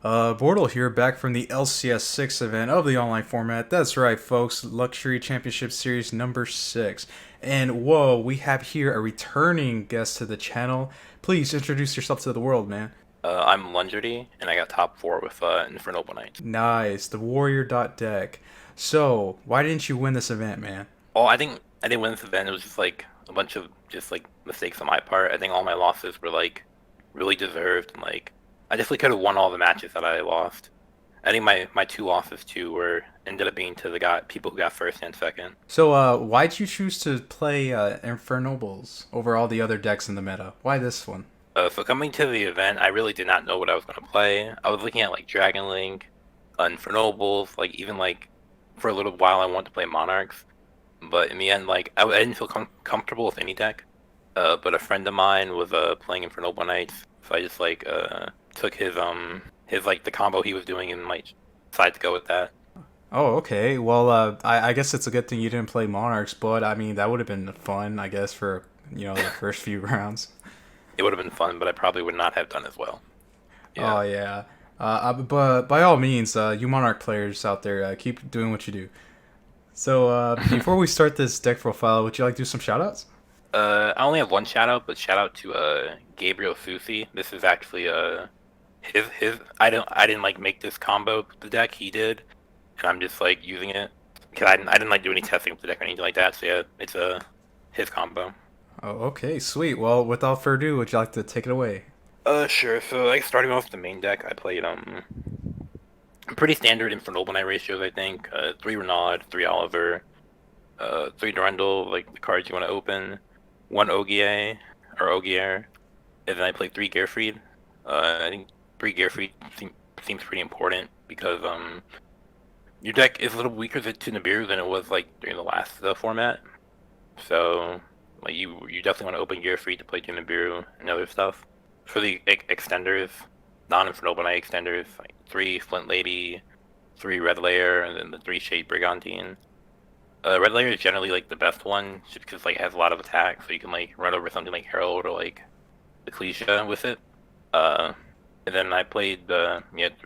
BORTLE here, back from the LCS 6 event of the online format. That's right, folks, Luxury Championship Series number 6. And whoa, we have here a returning guest to the channel. Please introduce yourself to the world, man. I'm Lundrity, and I got top 4 with Infernoble Knights. Nice, the Warrior deck. So, why didn't you win this event, man? Oh, I didn't win this event. It was just like a bunch of just like mistakes on my part. I think all my losses were like really deserved, and like I definitely could have won all the matches that I lost. I think my two losses too were ended up being to the people who got first and second. So, why'd you choose to play Infernobles over all the other decks in the meta? Why this one? So coming to the event, I really did not know what I was gonna play. I was looking at like Dragon Link, Infernobles, like even like for a little while I wanted to play Monarchs. But in the end, like I didn't feel comfortable with any deck. But a friend of mine was playing Infernoble Knights, so I just like took his like the combo he was doing and like decided to go with that. Oh, okay. Well, I guess it's a good thing you didn't play Monarchs, but I mean, that would have been fun, I guess, for, the first few rounds. It would have been fun, but I probably would not have done as well. Yeah. Oh, yeah. But by all means, you Monarch players out there, keep doing what you do. So, before we start this deck profile, would you like to do some shoutouts? I only have one shout out, but shout out to Gabriel Susi. This is actually his I didn't like make this combo with the deck. He did, and I'm just like using it because I didn't like do any testing with the deck or anything like that. So yeah, it's his combo. Oh, okay, sweet. Well, without further ado, would you like to take it away? Sure. So like starting off with the main deck, I played pretty standard Infernoble Knight ratios. I think 3 Renaud, 3 Oliver, 3 Durandal, like the cards you want to open, 1 Ogier or Ogier, and then I played 3 Gearfried. I think 3 Gearfried seems pretty important because your deck is a little weaker to Nibiru than it was like during the last format. So like you definitely want to open Gearfried to play Nibiru and other stuff. For the extenders, non-Infernoble Knight extenders, like 3 Flint Lady, 3 Red Layer, and then the 3 Shade Brigantine. Red Layer is generally like the best one, just because like it has a lot of attack, so you can like run over something like Herald or like the Ecclesia with it. Uh, and then I played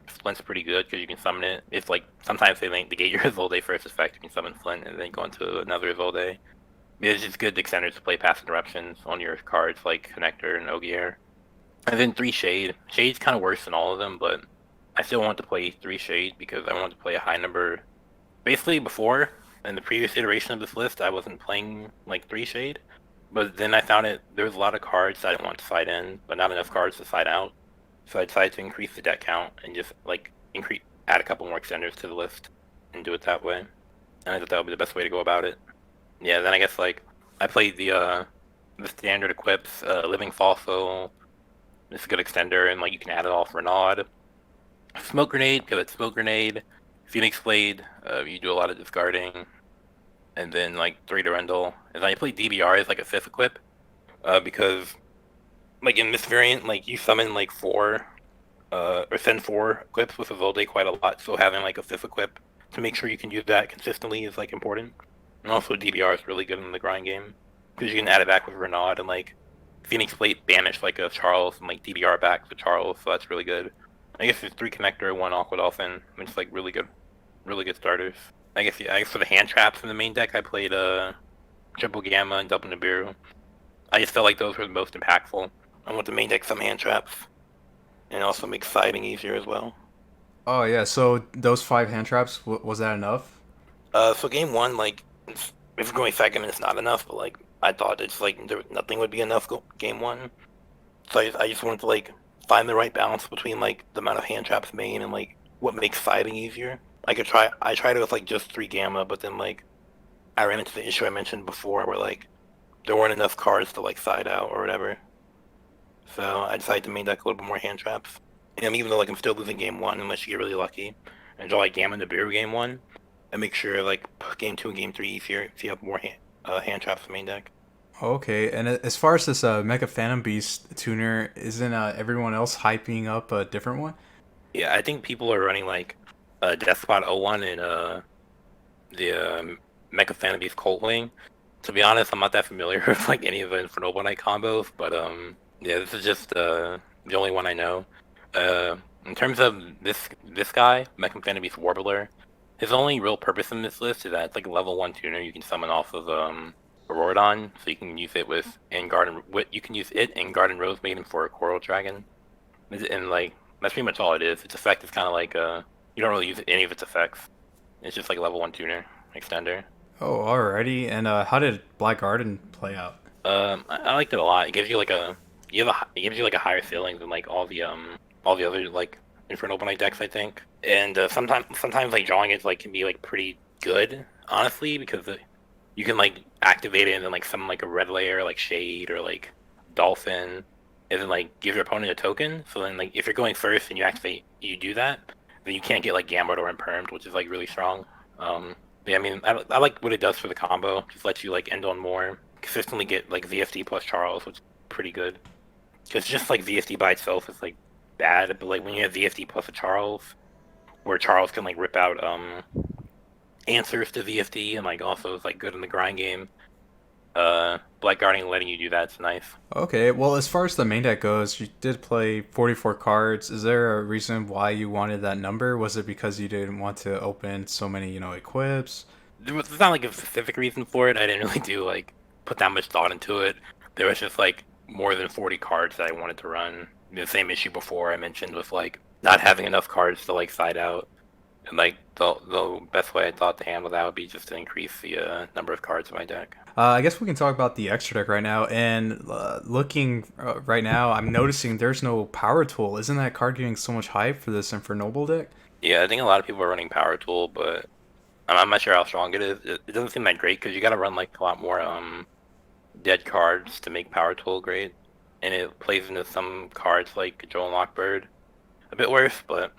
Flint's pretty good because you can summon it. It's like sometimes they like negate your Isolde first effect, you can summon Flint and then go into another Isolde. It's just good extenders to play passive interruptions on your cards like Connector and Ogier. And then 3 Shade. Shade's kind of worse than all of them, but I still want to play 3 Shade because I want to play a high number. Basically, before, in the previous iteration of this list, I wasn't playing like 3 Shade, but then I found there was a lot of cards that I didn't want to side in, but not enough cards to side out. So I decided to increase the deck count and just like add a couple more extenders to the list and do it that way. And I thought that would be the best way to go about it. Yeah, then I guess like I played the standard equips, Living Fossil. It's a good extender, and like you can add it all for Nod. Smoke Grenade, because it's Smoke Grenade. Phoenix Blade, you do a lot of discarding. And then like 3 Durandal. And then I play DBR as like a 5th equip, because like in this variant, like you summon like 4, or send 4 equips with Isolde quite a lot, so having like a 5th equip to make sure you can use that consistently is like important. And also DBR is really good in the grind game, because you can add it back with Renaud and like Phoenix Plate banish like a Charles and like DBR back to Charles, so that's really good. I guess it's 3 Connector, 1 Aqua Dolphin, which is like really good starters. I guess for the hand traps in the main deck, I played Triple Gamma and Double Nibiru. I just felt like those were the most impactful. I want the main deck some hand traps, and also make siding easier as well. Oh, yeah, so those 5 hand traps, was that enough? So game one, like if we're going second, it's not enough, but like I thought it's like nothing would be enough game one. So I just wanted to like find the right balance between like the amount of hand traps main and like what makes fighting easier. I tried it with like just 3 Gamma, but then like I ran into the issue I mentioned before where like there weren't enough cards to like side out or whatever. So I decided to main deck a little bit more hand traps. And even though like I'm still losing game one unless you get really lucky, and draw like Gamma Nibiru game one, and make sure like game two and game three easier if you have more hand traps main deck. Okay, and as far as this Mega Phantom Beast tuner, isn't everyone else hyping up a different one? Yeah, I think people are running like Death Spot 01 and the Mecha Fantasies Cold Wing. To be honest, I'm not that familiar with like any of the Infernoble Knight combos, but yeah, this is just the only one I know. In terms of this guy, Mechanfanabe's Warbler, his only real purpose in this list is that it's like a level 1 tuner you can summon off of Auroradon, so you can use it with you can use it and Garden Rose Maiden for a Coral Dragon. And like that's pretty much all it is. Its effect is kind of like you don't really use any of its effects. It's just like a level 1 tuner extender. Oh, alrighty. And how did Black Garden play out? I liked it a lot. It gives you like it gives you like a higher ceiling than like all the other like Infernoble Knight decks, I think. And sometimes like drawing it like can be like pretty good, honestly, because you can like activate it and then like summon like a red layer like Shade or like Dolphin, and then like give your opponent a token. So then like if you're going first and you do that, then you can't get like Gambled or Impermed, which is like really strong. Yeah, I mean I like what it does for the combo. Just lets you like end on more, consistently get like VFD plus Charles, which is pretty good. Because just like VFD by itself is like bad, but like when you have VFD plus a Charles, where Charles can like rip out answers to VFD and like also is like good in the grind game. Black Guardian letting you do that's nice. Okay, well, as far as the main deck goes, you did play 44 cards. Is there a reason why you wanted that number? Was it because you didn't want to open so many, equips? There's not like a specific reason for it. I didn't really do like put that much thought into it. There was just like more than 40 cards that I wanted to run. The same issue before I mentioned with like not having enough cards to like side out. And like the best way I thought to handle that would be just to increase the number of cards in my deck. I guess we can talk about the extra deck right now. And looking right now, I'm noticing there's no Power Tool. Isn't that card getting so much hype for this Infernoble deck? Yeah, I think a lot of people are running Power Tool, but I'm not sure how strong it is. It doesn't seem that great because you got to run like a lot more dead cards to make Power Tool great, and it plays into some cards like Joel and Lockbird a bit worse, but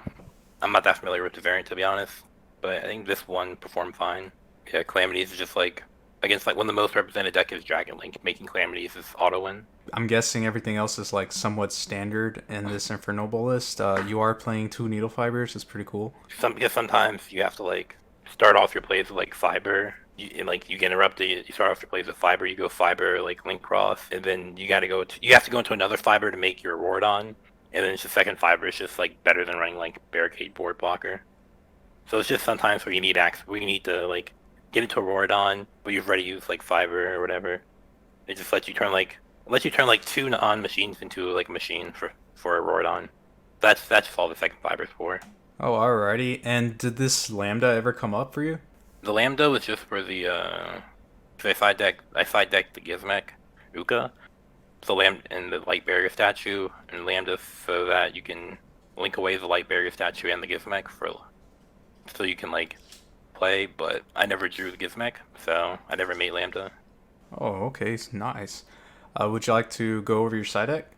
I'm not that familiar with the variant to be honest. But I think this one performed fine. Yeah, Calamities is just like against like one of the most represented deck is Dragon Link. Making Calamities is auto win. I'm guessing everything else is like somewhat standard in this Infernoble list. You are playing 2 Needle Fibers. It's pretty cool. Because sometimes you have to like start off your plays with like Fiber. And like you get interrupted, you start off your plays with Fiber, you go Fiber like Link Cross, and then you have to go into another Fiber to make your Auroradon, and then it's the second Fiber is just like better than running like Barricade Board Blocker. So it's just sometimes where you need to like get into Auroradon, but you've already used like Fiber or whatever. It just lets you turn like two non-machines into like a machine for Auroradon. That's all the second Fiber's for. Oh, alrighty. And did this Lambda ever come up for you? The Lambda was just for the I side decked the Gizmek Uka, so Lambda and the Light Barrier statue, and Lambda so that you can link away the Light Barrier statue and the Gizmek so you can like play. But I never drew the Gizmek, so I never made Lambda. Oh, okay, nice. Would you like to go over your side deck?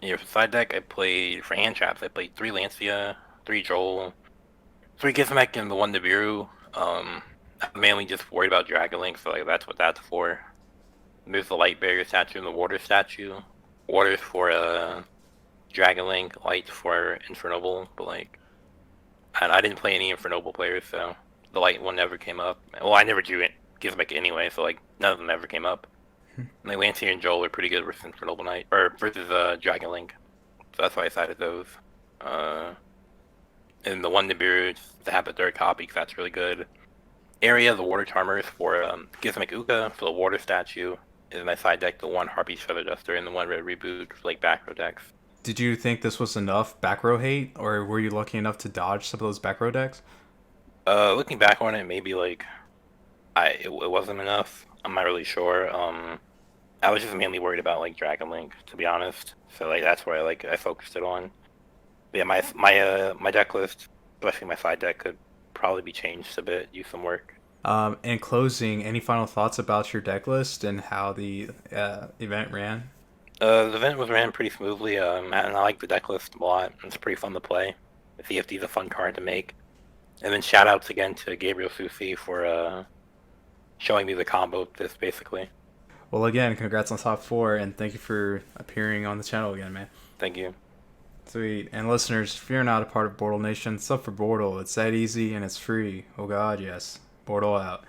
Yeah, for side deck I played for hand traps. I played 3 Lancia, 3 Joel, 3 Gizmek, and the 1 Nibiru. I'm mainly just worried about Dragon Link, so like that's what that's for. There's the Light Barrier statue and the Water statue. Water's for Dragon Link, Light for Infernoble, but like I didn't play any Infernoble players, so the Light one never came up. Well, I never drew it Gizmek anyway, so like none of them ever came up. And like Lancia and Joel are pretty good versus Infernoble Knight or versus Dragon Link, so that's why I sided those. And the 1 Nibiru to have a 3rd copy because that's really good. Area, the Water Charmers for Gizmek Uka for the Water statue. And I side deck the 1 Harpy's Feather Duster and the 1 Red Reboot for like back row decks. Did you think this was enough back row hate, or were you lucky enough to dodge some of those back row decks? Looking back on it, maybe like it wasn't enough. I'm not really sure. I was just mainly worried about like Dragon Link, to be honest. So like that's where I focused it on. But yeah, my deck list, especially my side deck, could probably be changed a bit. Use some work. In closing, any final thoughts about your deck list and how the event ran? The event was ran pretty smoothly, and I like the deck list a lot. It's pretty fun to play. The CFD is a fun card to make. And then shout outs again to Gabriel Susi for showing me the combo of this, basically. Well, again, congrats on top 4, and thank you for appearing on the channel again, man. Thank you. Sweet. And listeners, if you're not a part of BORTLE Nation, sub for BORTLE. It's that easy and it's free. Oh god, yes. BORTLE out.